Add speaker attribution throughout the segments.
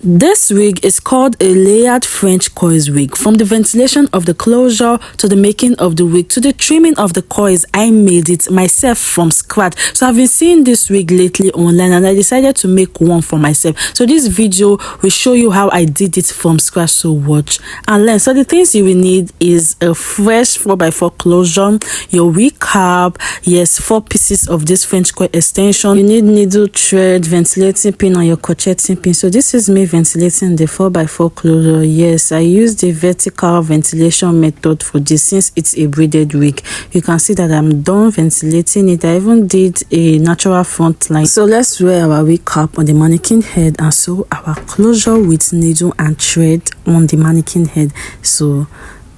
Speaker 1: This wig is called a layered French coils wig. From the ventilation of the closure to the making of the wig to the trimming of the coils, I made it myself from scratch. So I've been seeing this wig lately online and I decided to make one for myself. So this video will show you how I did it from scratch, so watch and learn. So the things you will need is a fresh 4x4 closure, your wig cap, yes, 4 pieces of this French coil extension. You need needle, thread, ventilating pin and your crocheting pin. So this is me ventilating the 4x4 closure. Yes, I use the vertical ventilation method for this since it's a braided wig. You can see that I'm done ventilating it. I even did a natural front line. So let's wear our wig cap on the mannequin head and sew our closure with needle and thread on the mannequin head. So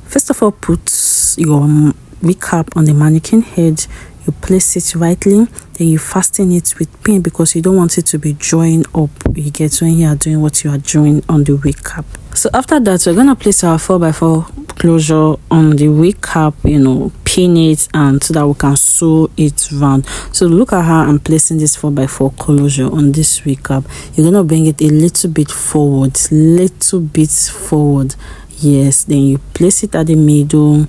Speaker 1: first of all, put your wig cap on the mannequin head. You place it rightly, then you fasten it with pin because you don't want it to be joined up. You get when you are doing what you are doing on the wig cap. So after that, we're gonna place our 4x4 closure on the wig cap, pin it and so that we can sew it round. So look at how I'm placing this 4x4 closure on this wig cap. You're gonna bring it a little bit forward, yes, then you place it at the middle.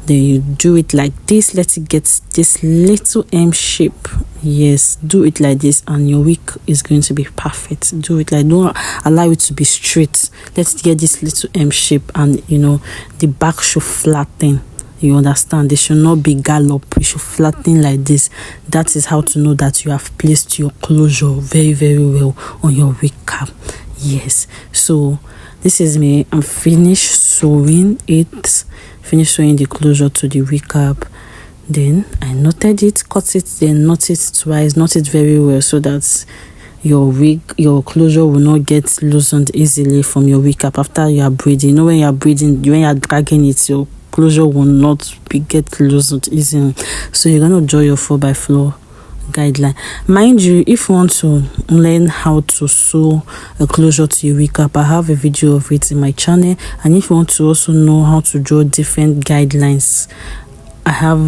Speaker 1: Then you do it like this. Let it get this little M shape. Yes, do it like this and your wig is going to be perfect. Do it like, don't allow it to be straight. Let's get this little M shape and the back should flatten. You understand? They should not be gallop. It should flatten like this. That is how to know that you have placed your closure very, very well on your wig cap. Yes, so this is me. I'm finished sewing it. Finish sewing the closure to the wig cap. Then I knotted it, cut it, then knot it twice. Knot it very well so that your closure will not get loosened easily from your wig cap after you are braiding. When you are braiding, when you are dragging it, your closure will not get loosened easily. So you're gonna draw your 4x4 guideline. Mind you, if you want to learn how to sew a closure to your wig cap, I have a video of it in my channel. And if you want to also know how to draw different guidelines, I have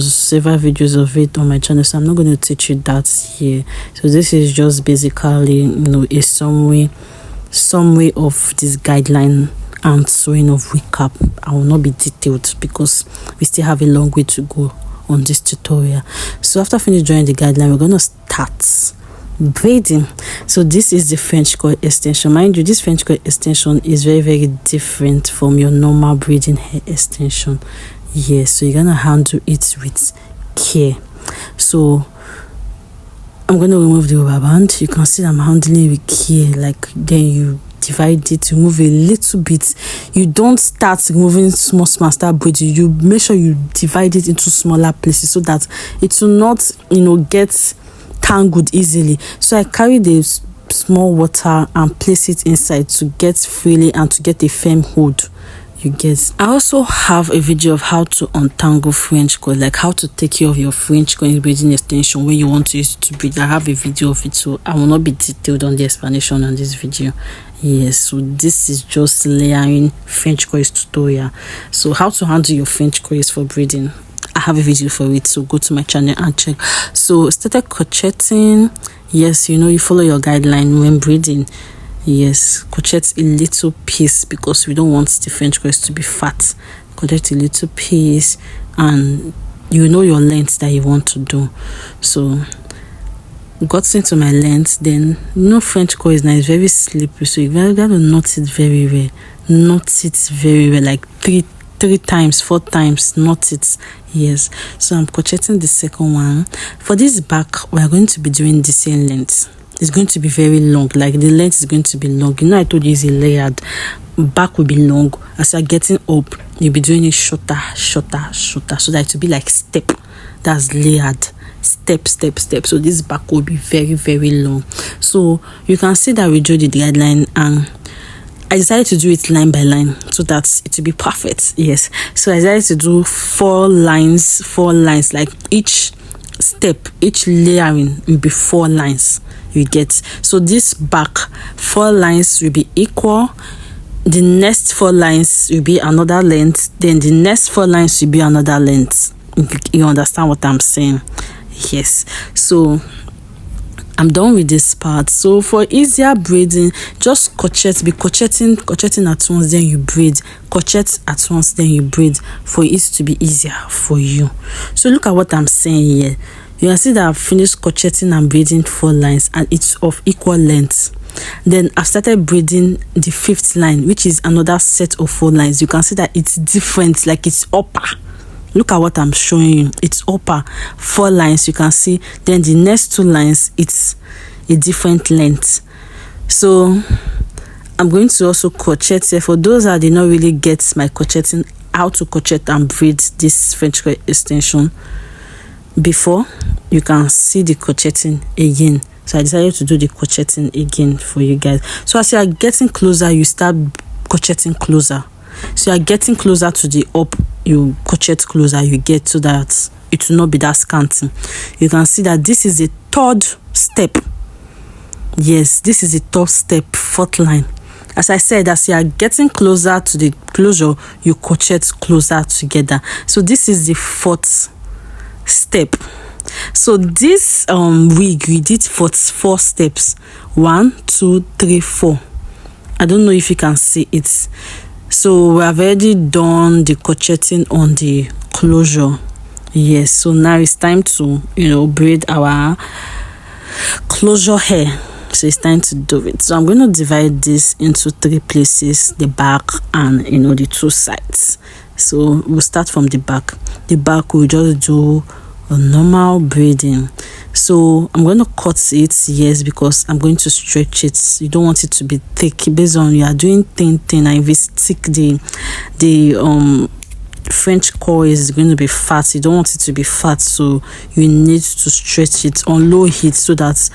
Speaker 1: several videos of it on my channel, so I'm not going to teach you that here. So this is just basically a summary of this guideline and sewing of wig cap. I will not be detailed because we still have a long way to go on this tutorial. So after finish drawing the guideline, we're going to start braiding. So this is the French coil extension. Mind you, this French coil extension is very, very different from your normal braiding hair extension. Yes, so you're gonna handle it with care. So I'm going to remove the rubber band. You can see I'm handling it with care. Like, then you divide it, remove a little bit. You don't start removing small start braiding. You make sure you divide it into smaller places so that it will not get tangled easily. So I carry the small water and place it inside to get freely and to get a firm hold. You get. I also have a video of how to untangle French coil, like how to take care of your French coil braiding extension when you want to use it to braid. I have a video of it, so I will not be detailed on the explanation on this video. Yes, so this is just layering French coils tutorial. So how to handle your French coils for braiding, I have a video for it, so go to my channel and check. So started crocheting. Yes, you follow your guideline when braiding. Yes, crochet a little piece because we don't want the French coils to be fat. Crochet a little piece and you know your length that you want to do. So got into my length, then French coils now is very slippery, so you gotta knot it very well. Knot it very well, like three times, 4 times, knot it. Yes, so I'm crocheting the second one. For this back, we are going to be doing the same length. It's going to be very long, like the length is going to be long. I told you it's a layered. Back will be long. As you're getting up, you'll be doing it shorter, so that it will be like step. That's layered. Step. So this back will be very, very long. So you can see that we drew the guideline and I decided to do it line by line so that it will be perfect. Yes. So I decided to do 4 lines, like each step, each layering will be 4 lines. You get. So this back 4 lines will be equal. The next 4 lines will be another length. Then the next 4 lines will be another length. You understand what I'm saying? Yes. So I'm done with this part. So for easier braiding, just be crocheting at once, then you braid, crochet at once, then you braid, for it to be easier for you. So look at what I'm saying here. You can see that I've finished crocheting and braiding 4 lines, and it's of equal length. Then I've started braiding the 5th line, which is another set of 4 lines. You can see that it's different, like it's upper. Look at what I'm showing you. It's upper 4 lines, you can see. Then the next 2 lines, it's a different length. So I'm going to also crochet here. For those that did not really get my crocheting, how to crochet and braid this French crochet extension before, you can see the crocheting again. So I decided to do the crocheting again for you guys. So as you are getting closer, you start crocheting closer. So you are getting closer to the up, you crochet closer, you get, so that it will not be that scanty. You can see that this is the 3rd step. Yes, this is the 3rd step, 4th line. As I said, as you are getting closer to the closure, you crochet closer together. So this is the 4th step. So this wig, we did 4 steps. 1, 2, 3, 4. I don't know if you can see it. So we have already done the crocheting on the closure. Yes, so now it's time to braid our closure hair. So it's time to do it. So I'm going to divide this into 3 places, the back and the 2 sides. So we'll start from the back. The back, we'll just do a normal braiding. So I'm going to cut it, yes, because I'm going to stretch it. You don't want it to be thick. Based on you are doing thin, and if it's thick, the French core is going to be fat. You don't want it to be fat, so you need to stretch it on low heat so that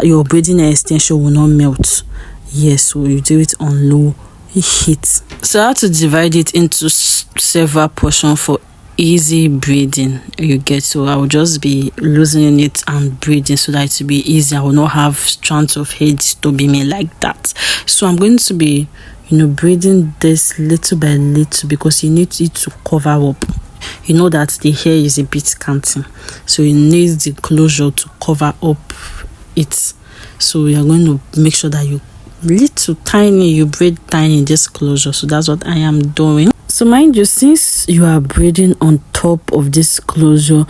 Speaker 1: your braiding extension will not melt. Yes, so you do it on low heat. So I have to divide it into several portions for easy braiding, you get. So I will just be loosening it and braiding so that it will be easy. I will not have strands of hair disturbing me like that. So I'm going to be braiding this little by little, because you need it to cover up. You know that the hair is a bit scanty, so you need the closure to cover up it. So you are going to make sure that you braid tiny this closure. So that's what I am doing. So mind you, since you are braiding on top of this closure,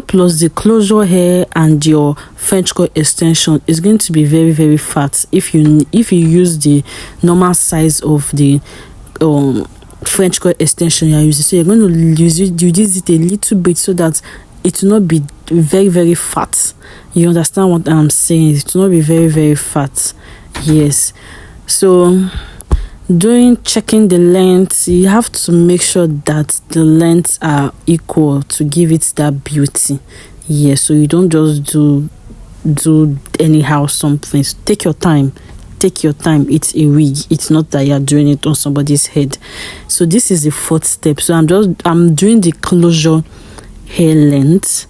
Speaker 1: plus the closure hair and your French core extension is going to be very, very fat. If you use the normal size of the French core extension you are using, so you're going to use it a little bit so that it will not be very, very fat. You understand what I'm saying? It will not be very, very fat. Yes. So checking the length, you have to make sure that the lengths are equal to give it that beauty. Yes, so you don't just do anyhow something. So take your time. It's a wig. It's not that you're doing it on somebody's head. So this is the 4th step. So I'm doing the closure hair length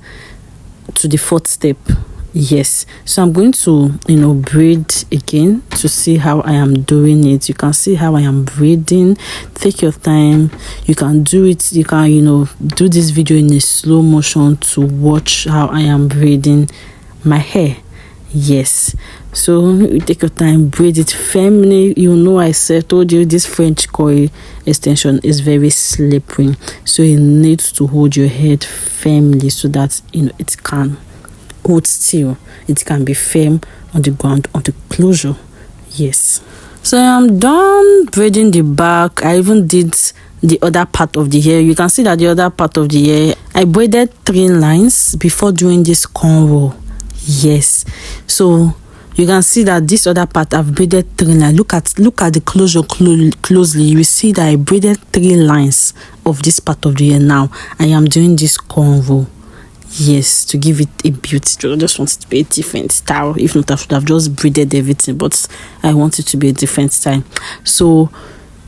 Speaker 1: to the 4th step. Yes, so I'm going to braid again to see how I am doing it. You can see how I am braiding. Take your time. You can do it. You can do this video in a slow motion to watch how I am braiding my hair. Yes, so you take your time, braid it firmly. I told you this French coil extension is very slippery, so you need to hold your head firmly so that it can hold still. It can be firm on the ground, on the closure. Yes, so I'm done braiding the back. I even did the other part of the hair. You can see that the other part of the hair, I braided 3 lines before doing this cornrow. Yes, so you can see that this other part I've braided 3 lines. Look at the closure closely. You will see that I braided 3 lines of this part of the hair. Now I am doing this cornrow. Yes, to give it a beauty. I just want it to be a different style. If not, I should have just braided everything, but I want it to be a different style. So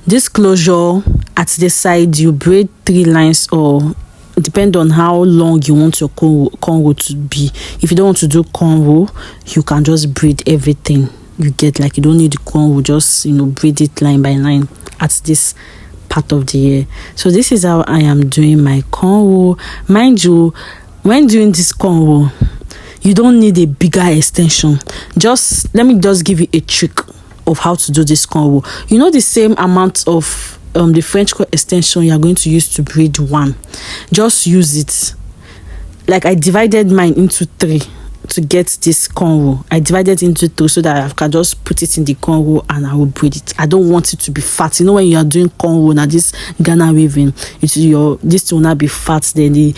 Speaker 1: this closure at the side, you braid 3 lines, or depend on how long you want your cornrow to be. If you don't want to do cornrow, you can just braid everything. You get, like, you don't need the cornrow, just braid it line by line at this part of the hair. So this is how I am doing my cornrow. Mind you, when doing this cornrow, you don't need a bigger extension. Just let me just give you a trick of how to do this cornrow. You know, the same amount of the French cord extension you are going to use to braid one, just use it. Like I divided mine into 3 to get this cornrow. I divided into 2 so that I can just put it in the cornrow and I will braid it. I don't want it to be fat. You know, when you are doing cornrow now, this Ghana weaving, this will not be fat. Then the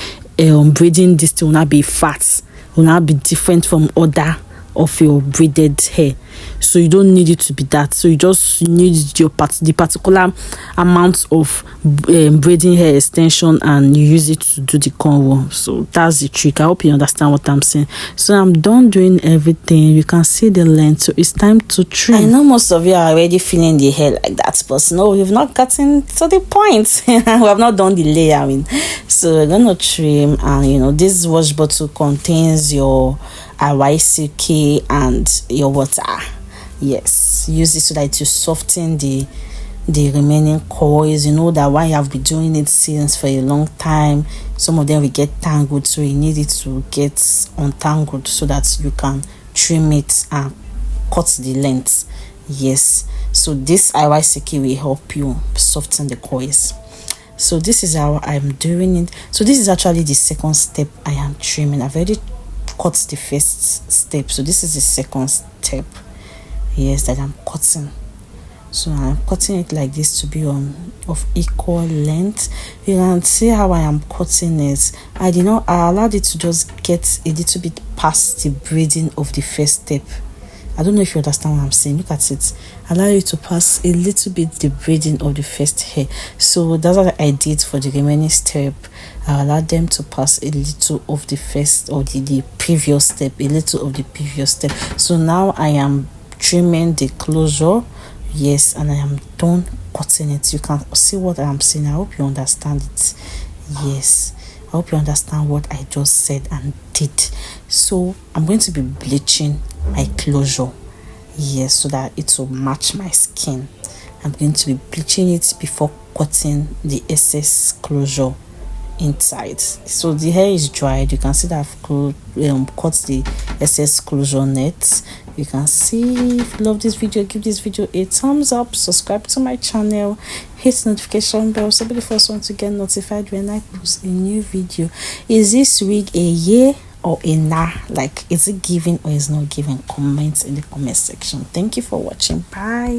Speaker 1: braiding, this will not be fat. Will not be different from other of your braided hair. So you don't need it to be that. So you just need the particular amount of braiding hair extension, and you use it to do the cornrow. So that's the trick. I hope you understand what I'm saying. So I'm done doing everything. You can see the length, so it's time to trim. I know most of you are already feeling the hair like that, but no, you've not gotten to the point. We have not done the layering. So we're gonna trim, and you know, this wash bottle contains your IYCK and your water. Yes, use it so that you soften the remaining coils. You know that why you have been doing it since for a long time, some of them will get tangled, so you need it to get untangled so that you can trim it and cut the length. Yes, so this IYCK will help you soften the coils. So this is how I'm doing it. So this is actually the second step I am trimming. I've already cut the first step, so this is the second step, yes, that I'm cutting. So I'm cutting it like this to be of equal length. You can see how I am cutting it. I allowed it to just get a little bit past the braiding of the first step. I don't know if you understand what I'm saying. Look at it. Allow it to pass a little bit the braiding of the first hair. So that's what I did for the remaining step. I allowed them to pass a little of the first or the previous step, a little of the previous step. So now I am trimming the closure. Yes, and I am done cutting it. You can see what I am saying. I hope you understand it. Yes, I hope you understand what I just said and did. So I'm going to be bleaching my closure, yes, so that it will match my skin. I'm going to be bleaching it before cutting the excess closure inside. So the hair is dried. You can see that I've cut the excess closure net. You can see. If you love this video, give this video a thumbs up, subscribe to my channel, hit the notification bell so be the first one to get notified when I post a new video. Is this wig a yay or a nah? Like, is it giving or is not giving? Comment in the comment section. Thank you for watching. Bye.